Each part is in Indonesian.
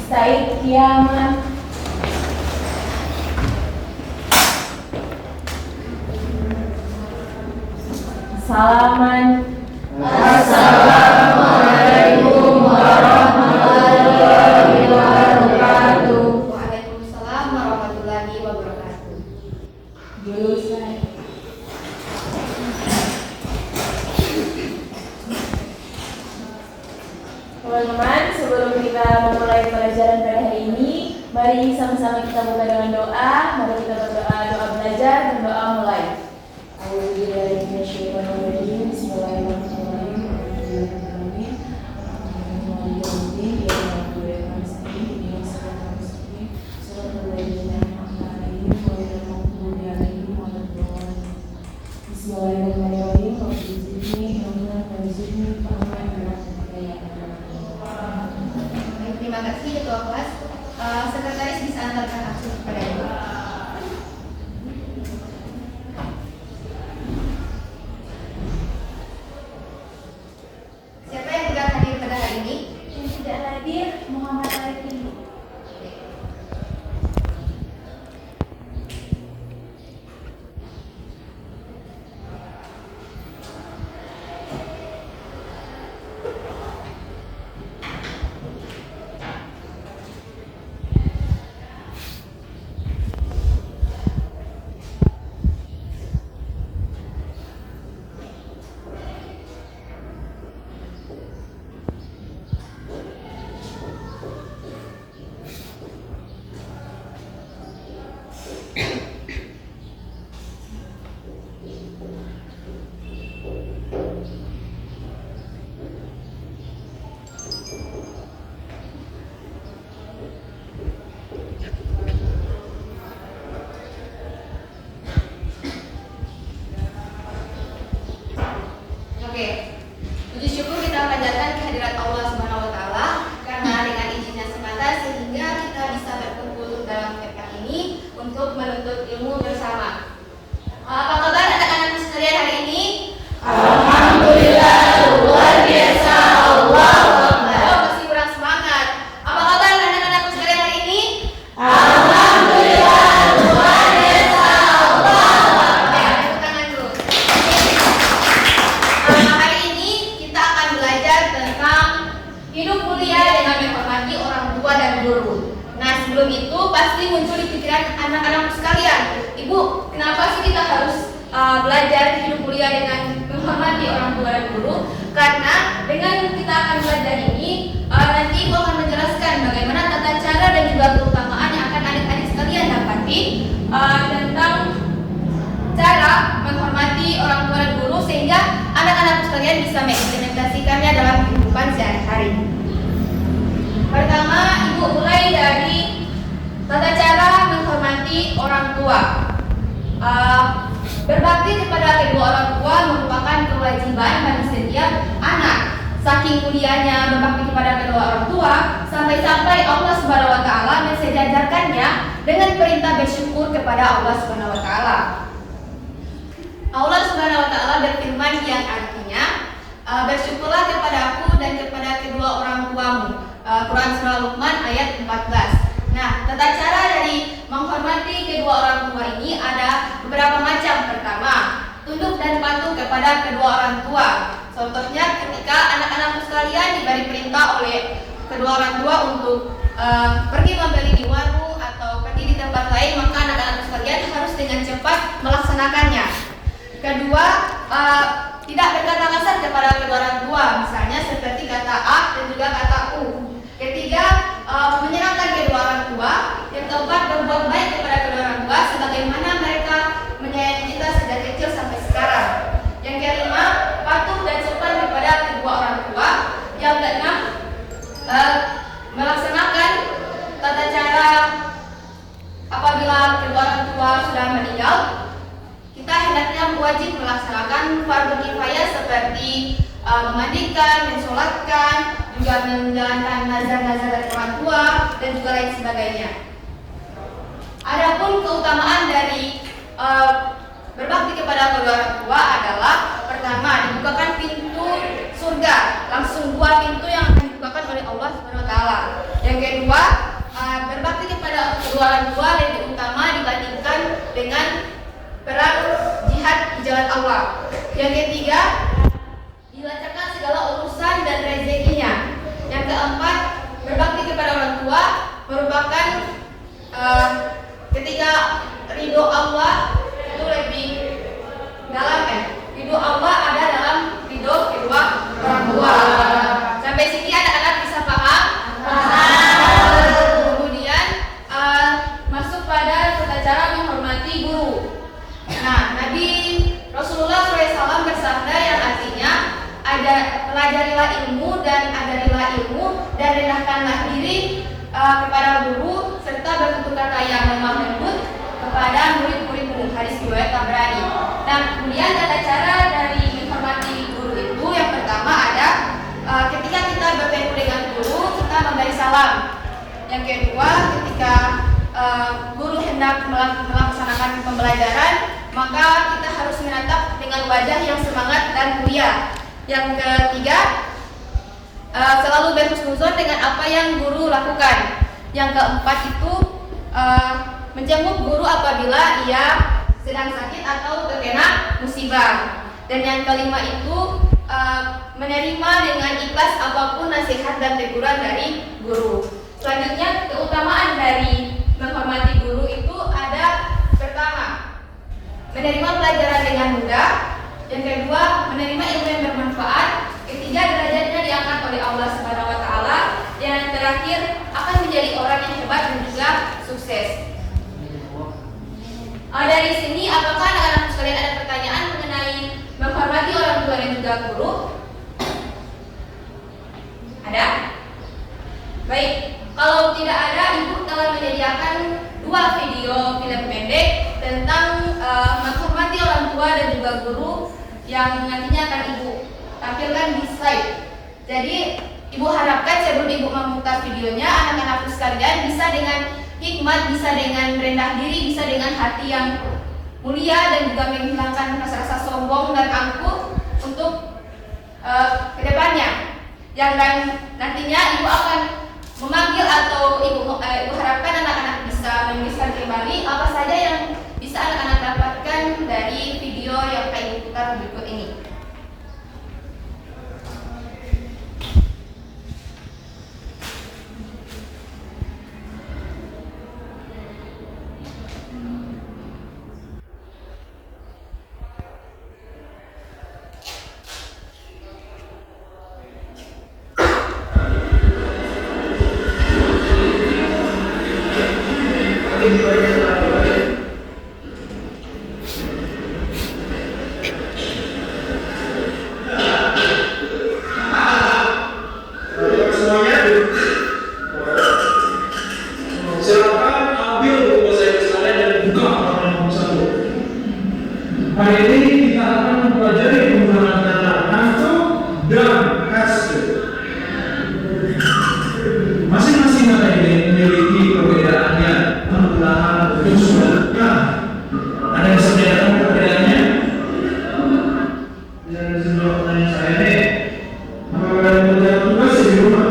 Said Kiamat, Salaman. Assalamualaikum warahmatullahi wabarakatuh. Waalaikumsalam warahmatullahi wabarakatuh. Jurusan. Teman-teman, sebelum kita memulai pelajaran pada hari ini, mari sama-sama kita buka dengan doa. Mari kita berdoa, doa belajar dan doa mulai. Terima kasih Ketua Kelas. Sekretaris bisa antarkan absen kepada Ibu. Siapa yang tidak hadir pada hari ini? Yang tidak hadir, Muhammad Arif. Oke, puji syukur kita panjatkan kehadirat Allah Subhanahu wa Ta'ala karena dengan izinnya semata sehingga kita bisa berkumpul dalam tempat ini untuk menuntut ilmu bersama. Apa kabar anak-anak sekalian hari ini? Alhamdulillah, luar biasa. Allahu Akbar. Oh, masih kurang semangat. Apa kabar anak-anak sekalian hari ini? Alhamdulillah, luar biasa. Allahu Oke, tepuk tangan dulu. Hari ini kita akan belajar tentang hidup mulia dengan menghormati orang tua dan guru. Nah, sebelum itu pasti muncul di pikiran anak-anak sekalian, Ibu, kenapa sih kita harus belajar hidup mulia dengan menghormati orang tua dan guru? Karena dengan kita akan belajar ini, nanti Ibu akan menjelaskan bagaimana tata cara dan juga keutamaan yang akan adik-adik sekalian dapati tentang cara menghormati orang tua dan guru sehingga anak-anak sekalian bisa mengimplementasikannya dalam kehidupan sehari-hari. Pertama, Ibu mulai dari tata cara menghormati orang tua. Berbakti kepada kedua orang tua merupakan kewajiban bagi setiap anak. Saking mulianya berbakti kepada kedua orang tua, sampai-sampai Allah Subhanahu wa Ta'ala mensejajarkannya dengan perintah bersyukur kepada Allah Subhanahu wa Ta'ala. Allah Subhanahu wa Ta'ala berfirman yang artinya, bersyukurlah kepada aku dan kepada kedua orang tuamu. Quran Surah Luqman ayat 14. Nah, tata cara dari menghormati kedua orang tua ini ada beberapa macam. Pertama, tunduk dan patuh kepada kedua orang tua. Contohnya ketika anak-anak sekalian diberi perintah oleh kedua orang tua untuk pergi membeli di warung atau pergi di tempat lain, maka anak-anak sekalian harus dengan cepat melaksanakannya. Kedua, tidak berkata kasar kepada kedua orang tua, misalnya seperti kata A dan juga kata U. Ketiga, menyenangkan kedua orang tua. Yang keempat, berbuat baik kepada kedua orang tua sebagaimana mereka menyayangi kita sejak kecil sampai sekarang. Yang kelima, patuh dan sopan kepada kedua orang tua. Yang keenam, melaksanakan tata cara apabila kedua orang tua sudah meninggal. Kita hendaknya wajib melaksanakan fardu kifayah seperti memandikan, mensolatkan, juga menjalankan nazar-nazar dari orang tua dan juga lain sebagainya. Adapun keutamaan dari berbakti kepada kedua orang tua adalah pertama, dibukakan pintu surga, langsung dua pintu yang akan dibukakan oleh Allah Subhanahu wa Ta'ala. Yang kedua, kedua orang tua lebih utama dibandingkan dengan perang jihad di jalan Allah. Yang ketiga, dilancarkan segala urusan dan rezekinya. Yang keempat, berbakti kepada orang tua merupakan ketika ridho Allah itu lebih dalam ridho Allah ada dalam ridho kedua orang tua. Sampai sini anak-anak bisa paham? Kemudian masuk pada tata cara menghormati guru. Nah, Nabi Rasulullah SAW bersabda yang artinya pelajarilah ilmu dan ajarilah ilmu dan rendahkanlah diri kepada guru serta bertutur kata yang lemah lembut kepada murid-muridmu. Hadis riwayat Tabrani. Nah, kemudian tata cara dari menghormati guru itu yang pertama ada ketika kita bertemu dengan guru kita memberi salam. Yang kedua, ketika guru hendak melaksanakan pembelajaran maka kita harus menatap dengan wajah yang semangat dan mulia. Yang ketiga, selalu berhusnuzon dengan apa yang guru lakukan. Yang keempat itu menjenguk guru apabila ia sedang sakit atau terkena musibah. Dan yang kelima itu menerima dengan ikhlas apapun nasihat dan teguran dari guru. Selanjutnya, keutamaan dari menghormati guru itu ada pertama, menerima pelajaran dengan mudah. Yang kedua, menerima ilmu yang bermanfaat. Ketiga, derajatnya diangkat oleh Allah Subhanahu wa taala. Yang terakhir, akan menjadi orang yang hebat dan juga sukses. Dari sini, apakah anak-anak sekalian ada pertanyaan mengenai menghormati orang tua dan juga guru? Ada? Baik, kalau tidak ada, Ibu telah menyediakan 2 video film pendek tentang menghormati orang tua dan juga guru yang nantinya akan Ibu tampilkan di slide. Jadi Ibu harapkan sebelum Ibu memutar videonya, anak-anakku sekalian bisa dengan hikmat, bisa dengan rendah diri, bisa dengan hati yang mulia dan juga menghilangkan rasa-rasa sombong dan angkuh untuk kedepannya. Yang dan nantinya Ibu akan memanggil atau Ibu harapkan anak-anak bisa menuliskan kembali apa saja yang bisa anak-anak dapatkan dari video yang akan Ibu putar berikut ini. Hari ini kita akan mempelajari penggunaan kata anto dan hasil. Masing-masing kata ini memiliki perbedaannya, penggunaan usulnya. Ada yang bisa membedakan perbedaannya? Yang sebelum tanya saya nih, apakah kalian mengerjakan tugas di rumah?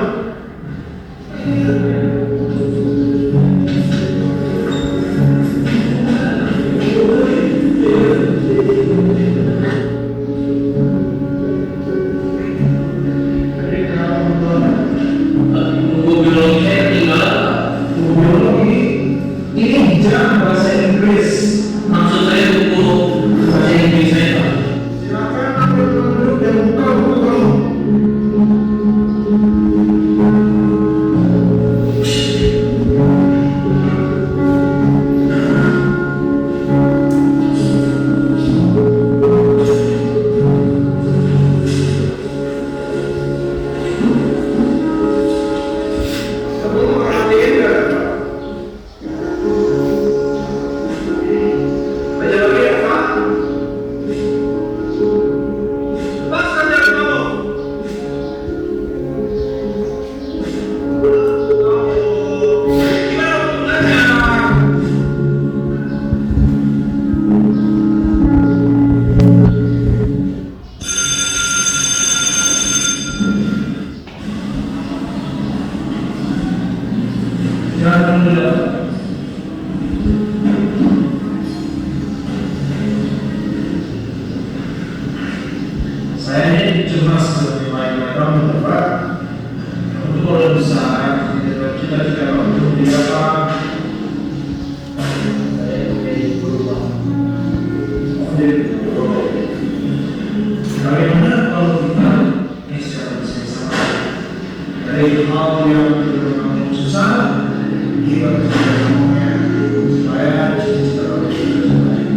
Jangan menunda. dari hal yang susah kita bisa ngomongnya supaya cita-cita kita tercapai.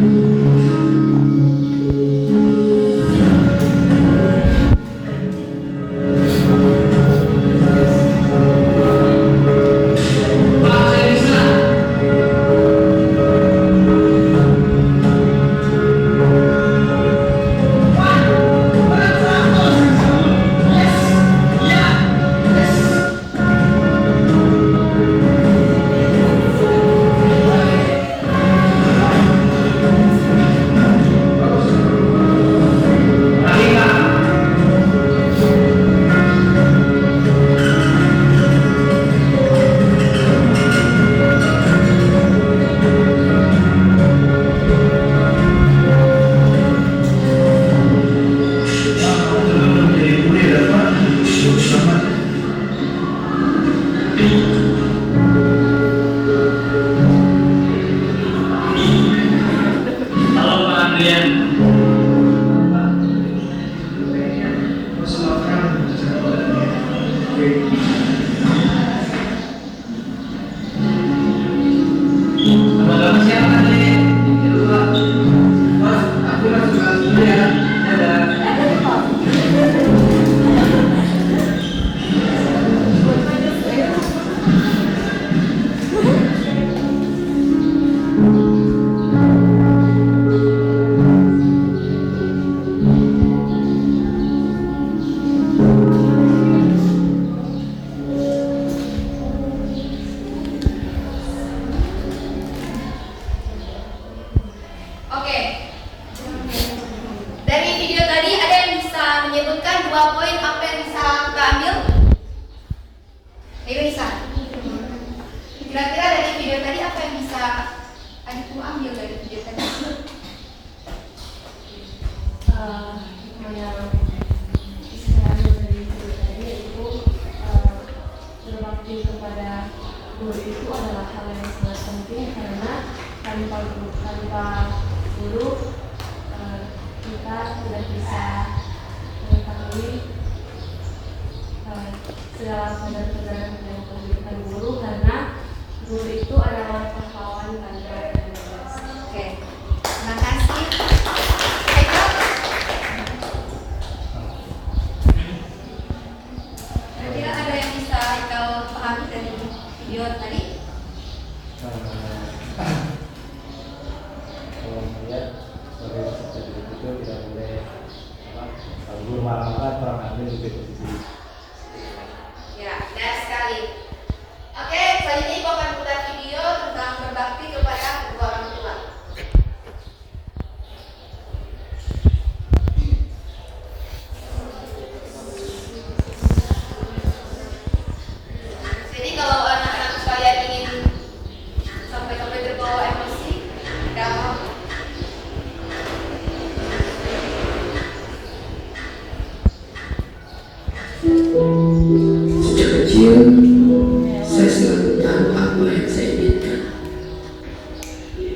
Saya selalu tahu apa yang saya inginkan,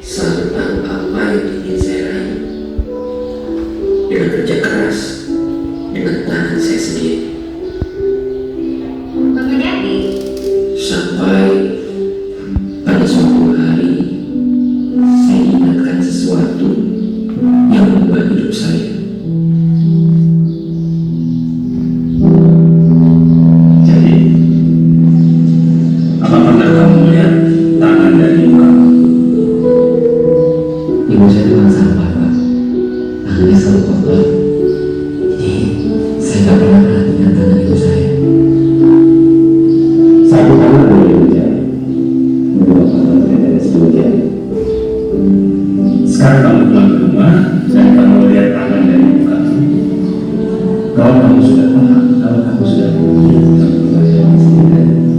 selalu tahu apa yang ingin saya raih. Dengan kerja keras, dengan tangan saya sendiri, sampai pada suatu hari saya ingatkan sesuatu yang mengubah hidup saya. Ibu saya tukang sampah, Pak. Tangannya selalu kotor. Jadi saya nggak pernah perhatikan tangan ibu saya. Satu tangan boleh bicara, dua tangan tidak sebagian. Sekarang kamu pulang ke rumah dan kamu lihat tangan dan ibu kamu. Kalau kamu sudah paham, kalau kamu sudah mengerti tentang kebahagiaan istri dan anak.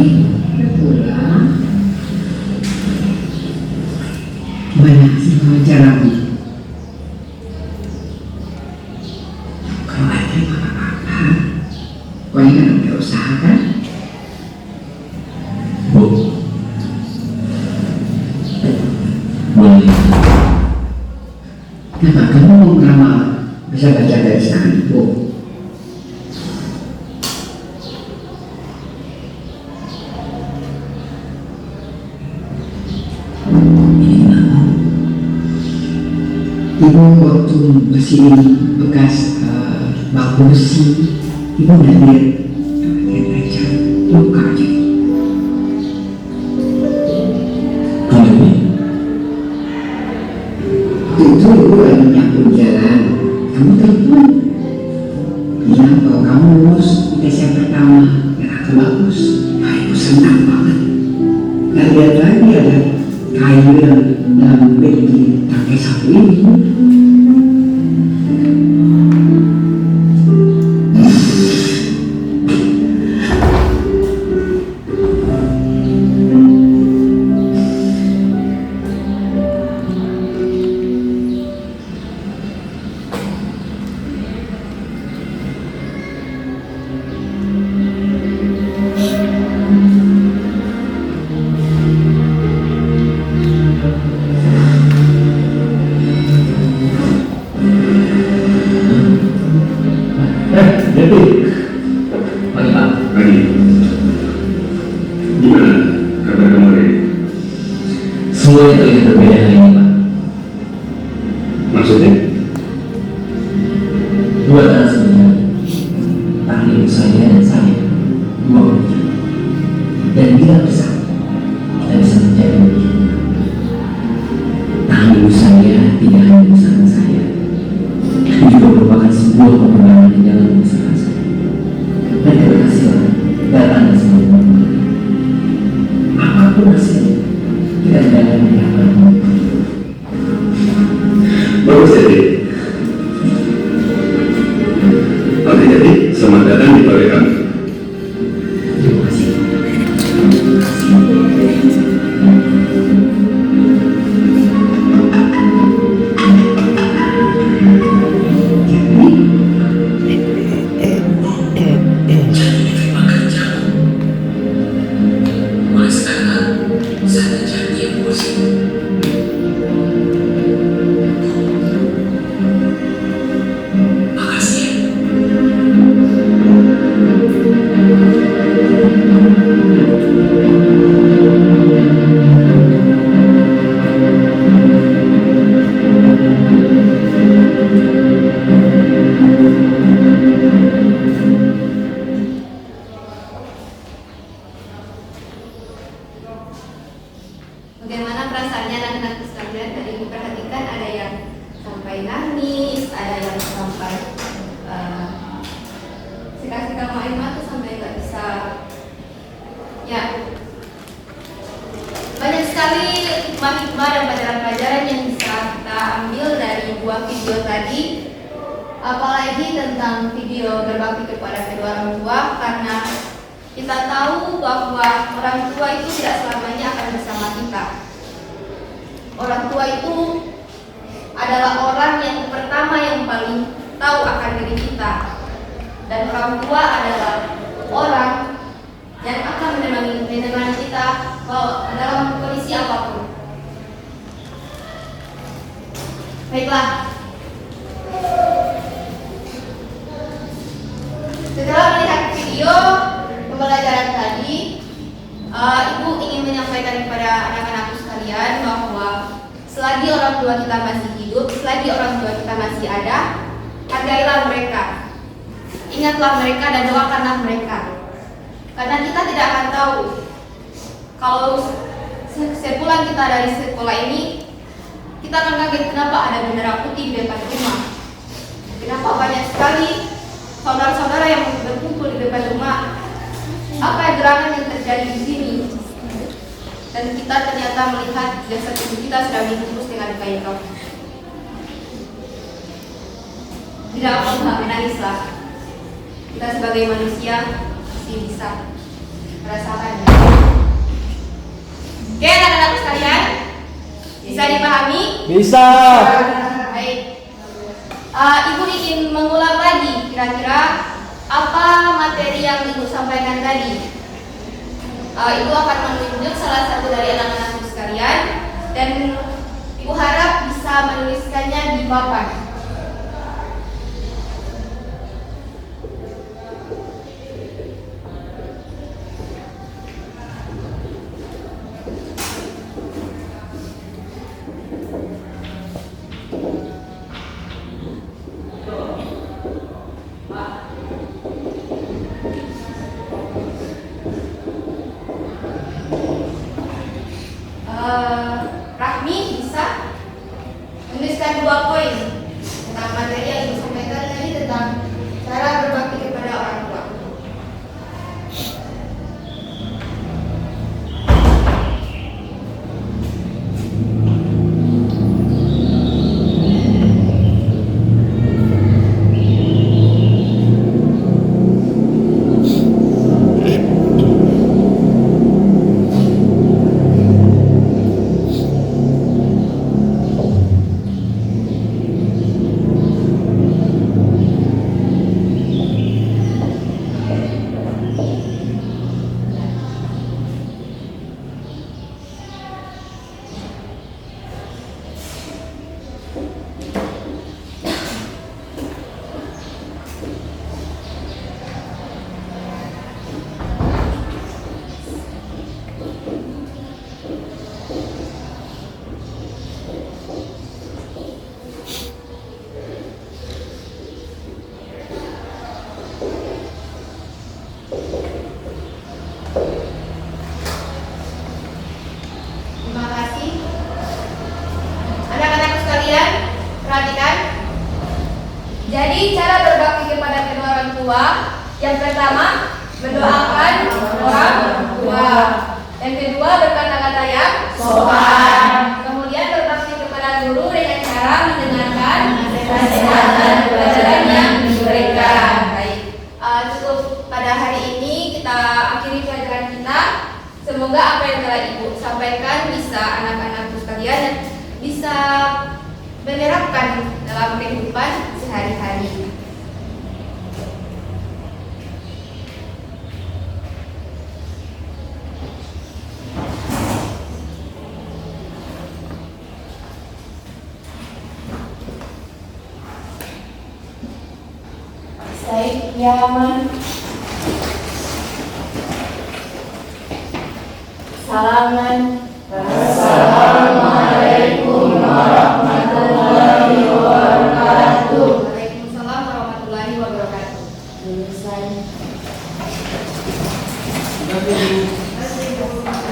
udah pulang. Gimana sih wawancara? Kalau ada nggak apa-apa. Pokoknya kan udah usaha kan? Bu, boleh. Kenapa kamu mau ngelamar bisa baca dari sana, Bu? Ini kenapa? Ibu waktu bersihin bekas bangku besi, ibu udah lihat aja luka aja. Kalau ini, Waktu itu ibu lagi nyapu jalan, kamu telepon bilang bahwa kamu lulus di tes yang pertama dan akan bagus. Nah, ibu senang banget. Dan lihat lagi ada kayu yang dalam beg di tangkai sapu ini. Jadi, pagi Pak. pagi. Gimana kabar kamu hari ini? Semuanya terlihat berbeda hari ini Pak. Maksudnya? Dua tahun sebelumnya, ahli ibu saya dan saya dua pemikiran. Dan bila bersama, kita bisa menjadi begini. Ahli ibu saya tidak hanya bersama saya, tapi juga merupakan sebuah perkembangan di dalam usaha saya. Dan keberhasilan datang dari semua teman-teman. Apapun hasilnya, kita tidak akan menyerahkan. Bagus jadi. Oke jadi, selamat datang di pabrik kami. Terima kasih. Mulai sekarang, saya jadi bos. Makasih ya. Bagaimana perasaannya anak-anakku sekalian? Tadi diperhatikan ada yang sampai nangis, ada yang sampai saya kasih kamu air mata sampai nggak bisa. Ya, banyak sekali hikmah-hikmah dan pelajaran-pelajaran yang bisa kita ambil dari dua video tadi. Apalagi tentang video berbakti kepada kedua orang tua, karena kita tahu bahwa orang tua itu tidak selamanya akan bersama kita. Orang tua itu adalah orang yang pertama yang paling tahu akan diri kita. Dan orang tua adalah orang yang akan menemani kita dalam kondisi apapun. Baiklah. Setelah melihat video pembelajaran tadi, Ibu ingin menyampaikan kepada anak-anakku sekalian bahwa selagi orang tua kita masih hidup, selagi orang tua kita masih ada, hargailah mereka, ingatlah mereka dan doakanlah mereka. Karena kita tidak akan tahu kalau sepulang kita dari sekolah ini, kita akan kaget kenapa ada bendera putih di depan rumah, kenapa banyak sekali saudara-saudara yang berkumpul di depan rumah. Apa gerangan yang terjadi di sini? Dan kita ternyata melihat jasad ibu kita sudah dibungkus dengan kain kafan. Tidak apa-apa, menangislah. Kita sebagai manusia masih bisa merasakannya. Oke, anak-anak sekalian, bisa dipahami? Bisa. Baik. Ibu ingin mengulang lagi kira-kira apa materi yang Ibu sampaikan tadi. Ibu akan menunjuk salah satu dari anak-anak sekalian dan Ibu harap bisa menuliskannya di papan. Rahmi bisa menuliskan 2 poin tentang materi yang Ibu sampaikan tadi tentang cara berbakti kepada orang tua. Terima kasih. Anak-anak sekalian, perhatikan. Jadi cara berbakti kepada kedua orang tua, yang pertama mendoakan orang tua, yang kedua berkata-kata yang sopan, kemudian berbakti kepada guru dengan cara mendengarkan nasihat dan pelajaran yang diberikan. Baik, cukup pada hari ini kita akhiri pelajaran kita. Semoga apa yang telah Ibu sampaikan bisa anak-anakku sekalian bisa menerapkan dalam kehidupan sehari-hari. Baik, ya aman. Salaman. Assalamualaikum warahmatullahi wabarakatuh. Waalaikumsalam warahmatullahi wabarakatuh. Lulusan. Terima kasih, Bu.